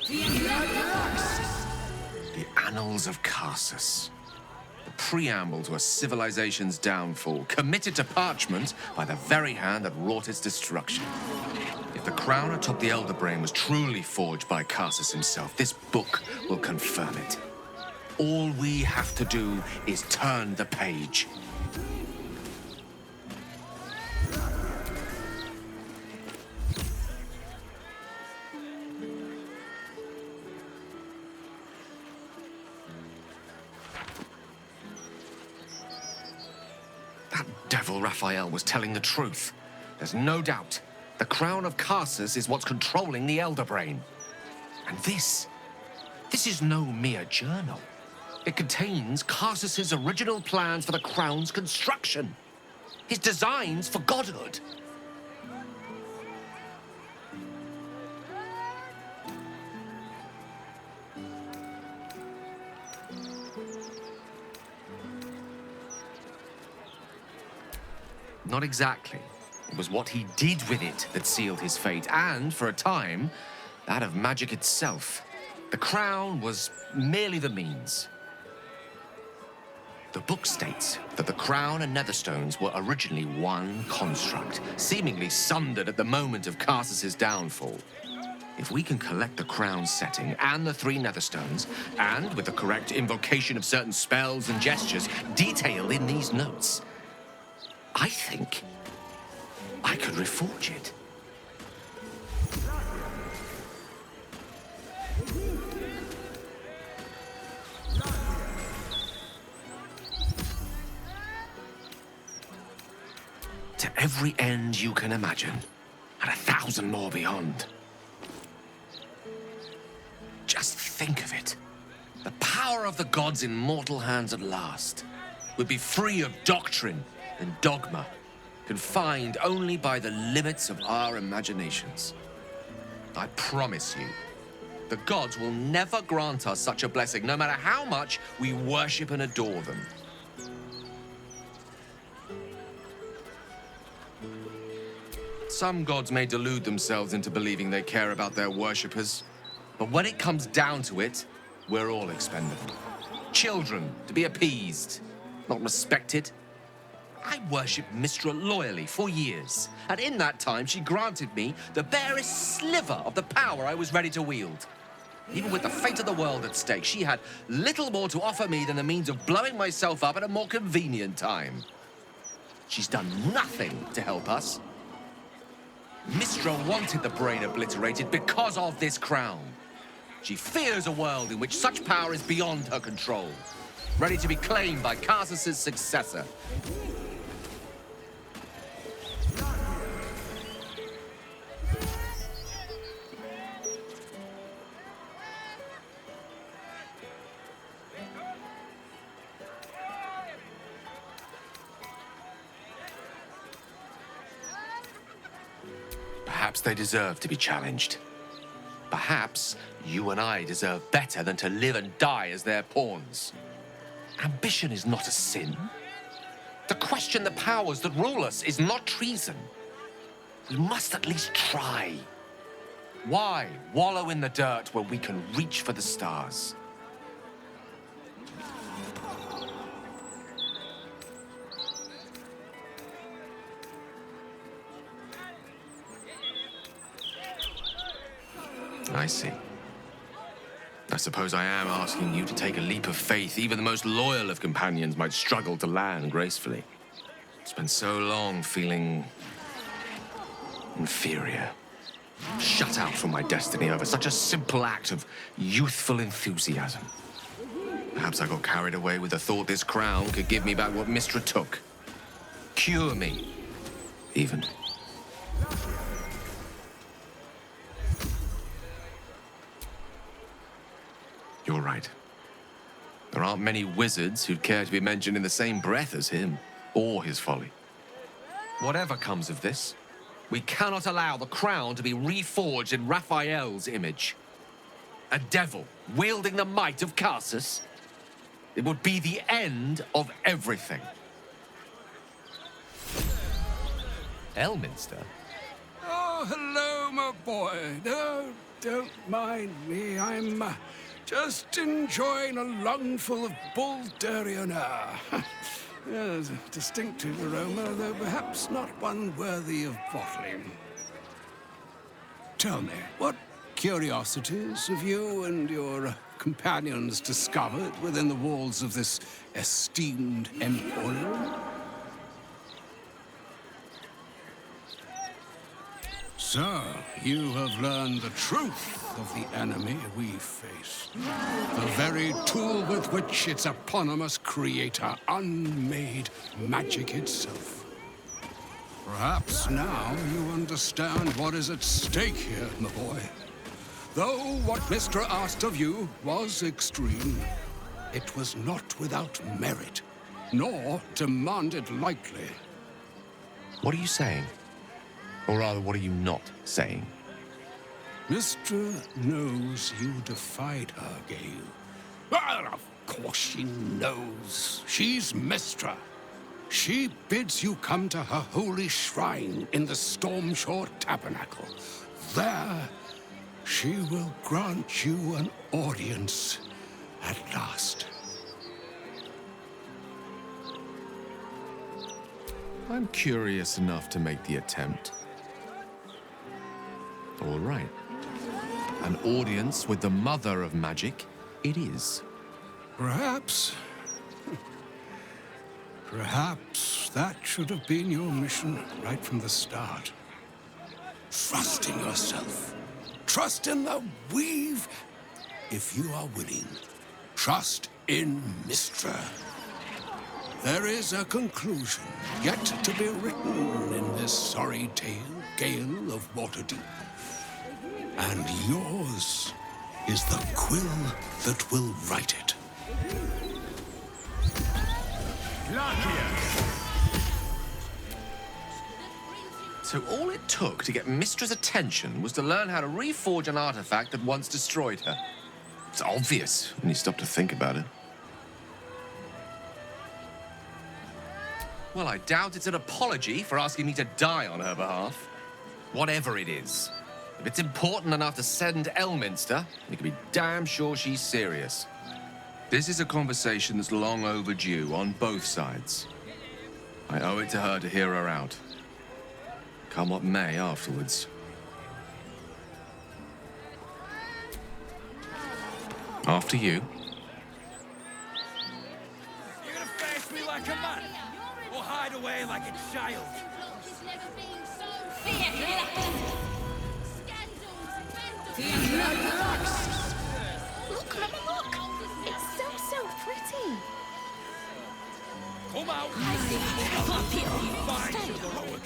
The Annals of Karsus. The preamble to a civilization's downfall, committed to parchment by the very hand that wrought its destruction. If the crown atop the Elder Brain was truly forged by Karsus himself, this book will confirm it. All we have to do is turn the page. That devil Raphael was telling the truth. There's no doubt. The crown of Karsus is what's controlling the Elder Brain. And this is no mere journal. It contains Karsus's original plans for the crown's construction. His designs for godhood. Not exactly. It was what he did with it that sealed his fate, and, for a time, that of magic itself. The crown was merely the means. The book states that the crown and netherstones were originally one construct, seemingly sundered at the moment of Karsus's downfall. If we can collect the crown's setting and the 3 netherstones, and with the correct invocation of certain spells and gestures detailed in these notes, I think I could reforge it. To every end you can imagine, and 1,000 more beyond. Just think of it. The power of the gods in mortal hands at last would be free of doctrine and dogma, confined only by the limits of our imaginations. I promise you, the gods will never grant us such a blessing, no matter how much we worship and adore them. Some gods may delude themselves into believing they care about their worshippers, but when it comes down to it, we're all expendable. Children to be appeased, not respected. I worshipped Mystra loyally for years, and in that time she granted me the barest sliver of the power I was ready to wield. Even with the fate of the world at stake, she had little more to offer me than the means of blowing myself up at a more convenient time. She's done nothing to help us. Mystra wanted the brain obliterated because of this crown. She fears a world in which such power is beyond her control, ready to be claimed by Karsus's successor. Perhaps they deserve to be challenged. Perhaps you and I deserve better than to live and die as their pawns. Ambition is not a sin. To question the powers that rule us is not treason. We must at least try. Why wallow in the dirt where we can reach for the stars? I see. I suppose I am asking you to take a leap of faith even the most loyal of companions might struggle to land gracefully. Spent so long feeling inferior, shut out from my destiny over such a simple act of youthful enthusiasm. Perhaps I got carried away with the thought this crown could give me back what Mystra took. Cure me, even. You're right. There aren't many wizards who'd care to be mentioned in the same breath as him, or his folly. Whatever comes of this, we cannot allow the crown to be reforged in Raphael's image. A devil wielding the might of Karsus. It would be the end of everything. Elminster? Oh, hello, my boy. don't mind me. I'm just enjoying a lungful of Baldurian air. Yes, a distinctive aroma, though perhaps not one worthy of bottling. Tell me, what curiosities have you and your companions discovered within the walls of this esteemed emporium? So, you have learned the truth of the enemy we face. The very tool with which its eponymous creator unmade magic itself. Perhaps now you understand what is at stake here, my boy. Though what Mystra asked of you was extreme, it was not without merit, nor demanded lightly. What are you saying? Or rather, what are you not saying? Mystra knows you defied her, Gale. Well, of course she knows. She's Mystra. She bids you come to her holy shrine in the Stormshore Tabernacle. There, she will grant you an audience at last. I'm curious enough to make the attempt. All right. An audience with the mother of magic, it is. Perhaps that should have been your mission right from the start. Trust in yourself. Trust in the weave. If you are willing, trust in Mystra. There is a conclusion yet to be written in this sorry tale, Gale of Waterdeep. And yours is the quill that will write it. So all it took to get Mystra's attention was to learn how to reforge an artifact that once destroyed her. It's obvious when you stop to think about it. Well, I doubt it's an apology for asking me to die on her behalf. Whatever it is. If it's important enough to send Elminster, you can be damn sure she's serious. This is a conversation that's long overdue on both sides. I owe it to her to hear her out. Come what may afterwards. After you. You're gonna face me like a man, or hide away like a child? Look, Mama, look! It's so pretty! Come out! Find your heroic.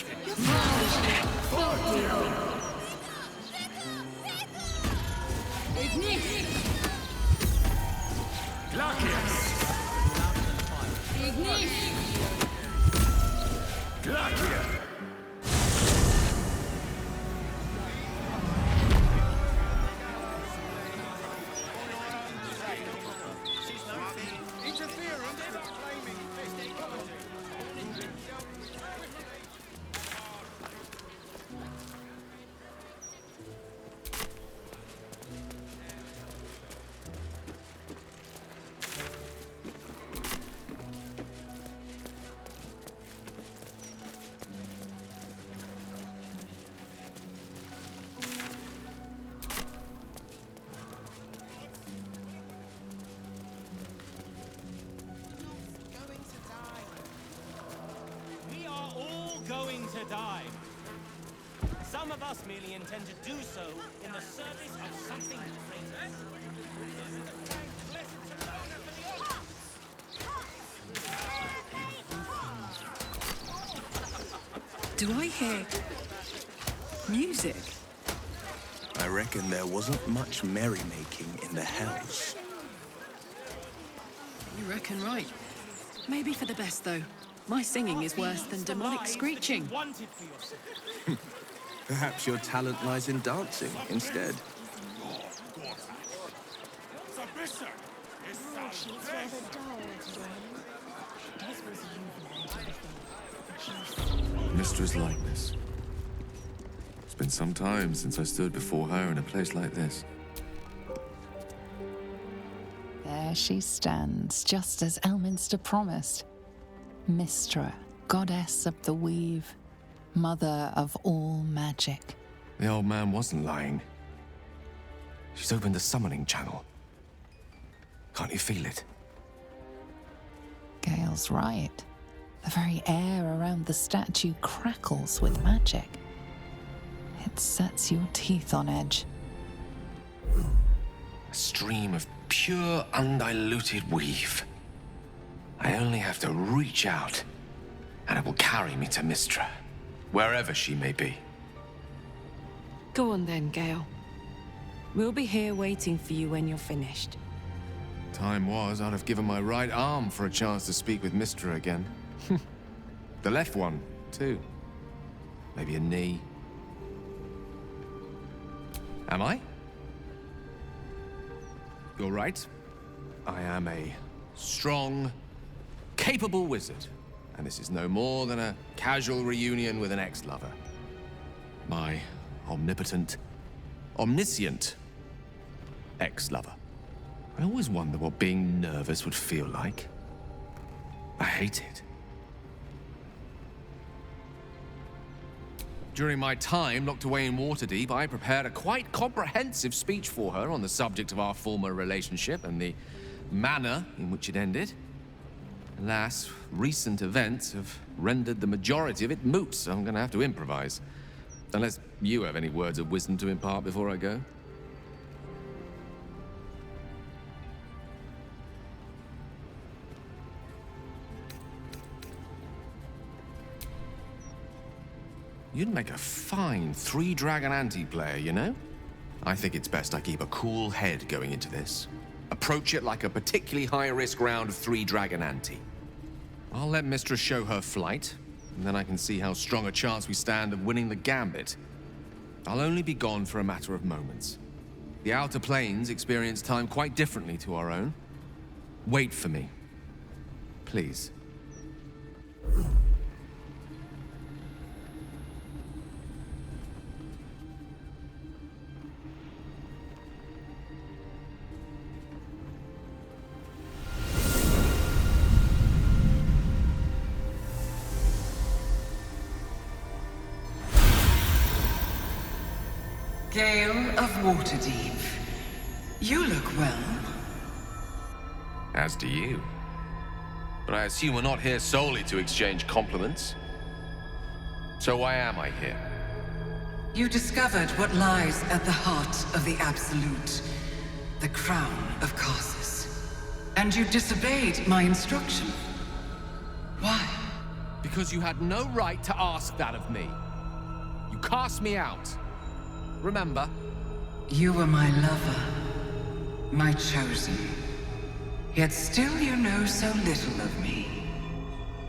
Going to die. Some of us merely intend to do so in the service of something greater. Do I hear music? I reckon there wasn't much merrymaking in the hells. You reckon right. Maybe for the best, though. My singing is worse than demonic screeching. Perhaps your talent lies in dancing instead. Mystra's likeness. It's been some time since I stood before her in a place like this. There she stands, just as Elminster promised. Mystra, goddess of the weave, mother of all magic. The old man wasn't lying. She's opened the summoning channel. Can't you feel it? Gale's right. The very air around the statue crackles with magic. It sets your teeth on edge. A stream of pure, undiluted weave. I only have to reach out, and it will carry me to Mystra, wherever she may be. Go on then, Gale. We'll be here waiting for you when you're finished. Time was, I'd have given my right arm for a chance to speak with Mystra again. The left one, too. Maybe a knee. Am I? You're right. I am a strong, capable wizard. And this is no more than a casual reunion with an ex-lover. My omnipotent, omniscient ex-lover. I always wonder what being nervous would feel like. I hate it. During my time locked away in Waterdeep, I prepared a quite comprehensive speech for her on the subject of our former relationship and the manner in which it ended. Alas, recent events have rendered the majority of it moot, so I'm gonna have to improvise. Unless you have any words of wisdom to impart before I go. You'd make a fine three-dragon anti-player, you know? I think it's best I keep a cool head going into this. Approach it like a particularly high-risk round of three-dragon ante. I'll let Mystra show her flight, and then I can see how strong a chance we stand of winning the gambit. I'll only be gone for a matter of moments. The Outer Planes experience time quite differently to our own. Wait for me. Please. Gale of Waterdeep. You look well. As do you. But I assume we're not here solely to exchange compliments. So why am I here? You discovered what lies at the heart of the Absolute, the crown of Karsus. And you disobeyed my instruction. Why? Because you had no right to ask that of me. You cast me out. Remember? You were my lover, my chosen. Yet still you know so little of me.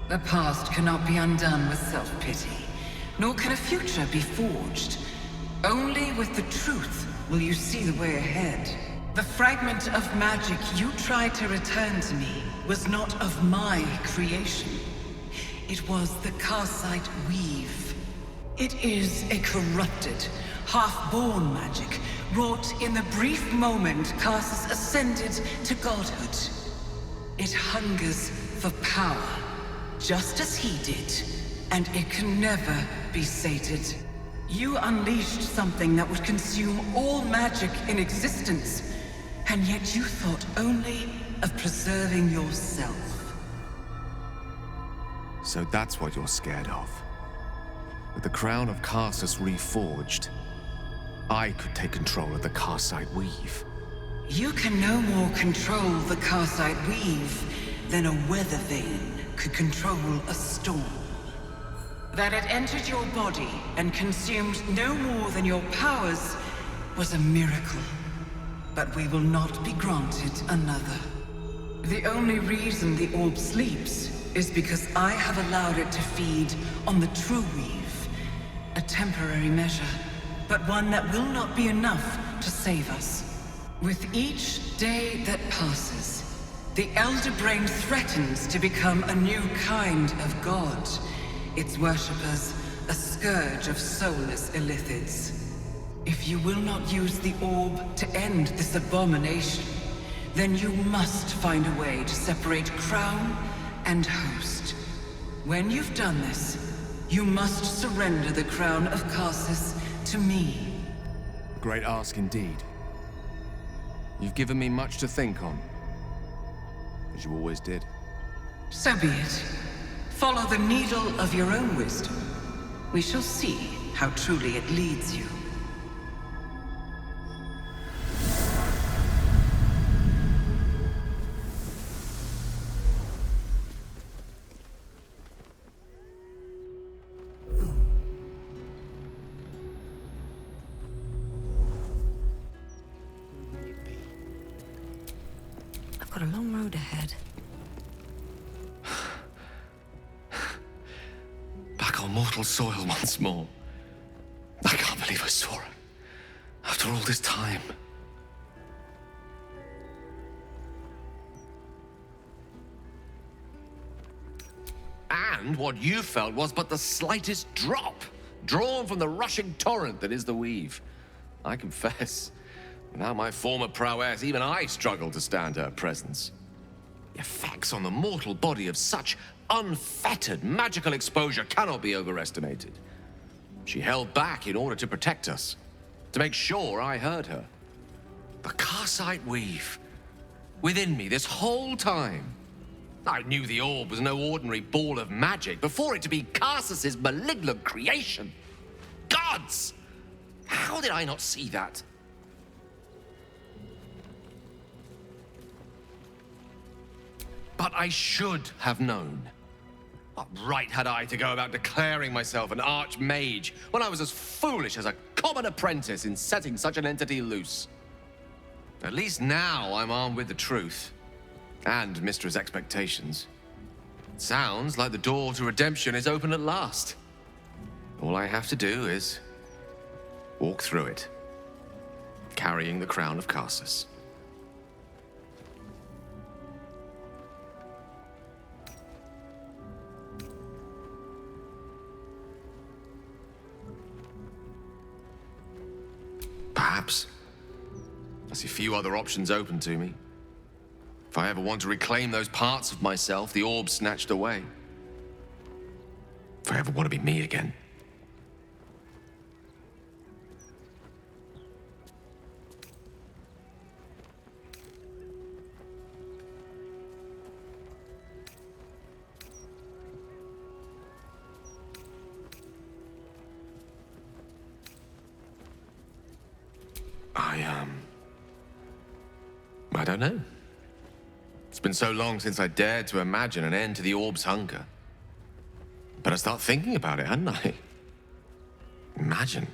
The past cannot be undone with self-pity, nor can a future be forged. Only with the truth will you see the way ahead. The fragment of magic you tried to return to me was not of my creation. It was the Karsite weave. It is a corrupted, half-born magic, wrought in the brief moment Karsus ascended to godhood. It hungers for power, just as he did, and it can never be sated. You unleashed something that would consume all magic in existence, and yet you thought only of preserving yourself. So that's what you're scared of. With the crown of Karsus reforged, I could take control of the Karsite weave. You can no more control the Karsite weave than a weather vane could control a storm. That it entered your body and consumed no more than your powers was a miracle. But we will not be granted another. The only reason the orb sleeps is because I have allowed it to feed on the true weave. A temporary measure, but one that will not be enough to save us. With each day that passes, the Elder Brain threatens to become a new kind of god. Its worshippers a scourge of soulless illithids. If you will not use the orb to end this abomination, then you must find a way to separate crown and host. When you've done this, you must surrender the crown of Karsus to me. A great ask indeed. You've given me much to think on, as you always did. So be it. Follow the needle of your own wisdom. We shall see how truly it leads you. I've got a long road ahead. Back on mortal soil once more. I can't believe I saw her. After all this time. And what you felt was but the slightest drop, drawn from the rushing torrent that is the weave. I confess, without my former prowess, even I struggle to stand her presence. The effects on the mortal body of such unfettered magical exposure cannot be overestimated. She held back in order to protect us, to make sure I heard her. The Karsite weave, within me this whole time. I knew the orb was no ordinary ball of magic before it to be Karsus's malignant creation. Gods! How did I not see that? But I should have known. What right had I to go about declaring myself an archmage when I was as foolish as a common apprentice in setting such an entity loose? At least now I'm armed with the truth, and Mystra's expectations. It sounds like the door to redemption is open at last. All I have to do is walk through it, carrying the crown of Karsus. Perhaps. I see few other options open to me. If I ever want to reclaim those parts of myself the orb snatched away. If I ever want to be me again. I don't know. It's been so long since I dared to imagine an end to the orb's hunger. But I start thinking about it, hadn't I? Imagine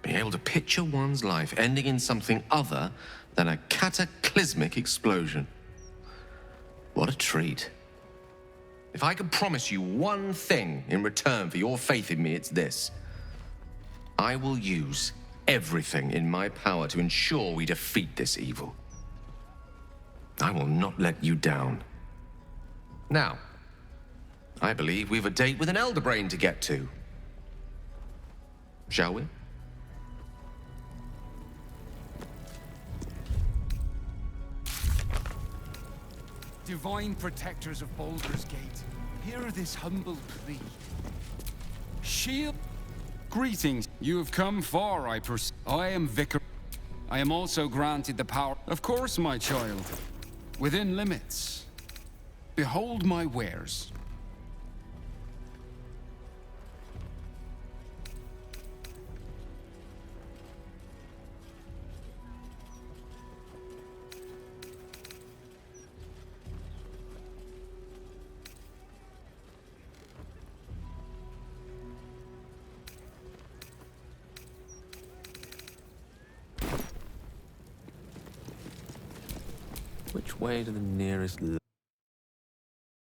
being able to picture one's life ending in something other than a cataclysmic explosion. What a treat. If I could promise you one thing in return for your faith in me, it's this. I will use everything in my power to ensure we defeat this evil. I will not let you down. Now, I believe we've a date with an elder brain to get to. Shall we? Divine protectors of Baldur's Gate, hear this humble plea. Shield. Greetings. You have come far, I am Vicar. I am also granted the power. Of course, my child. Within limits. Behold my wares. Which way to the nearest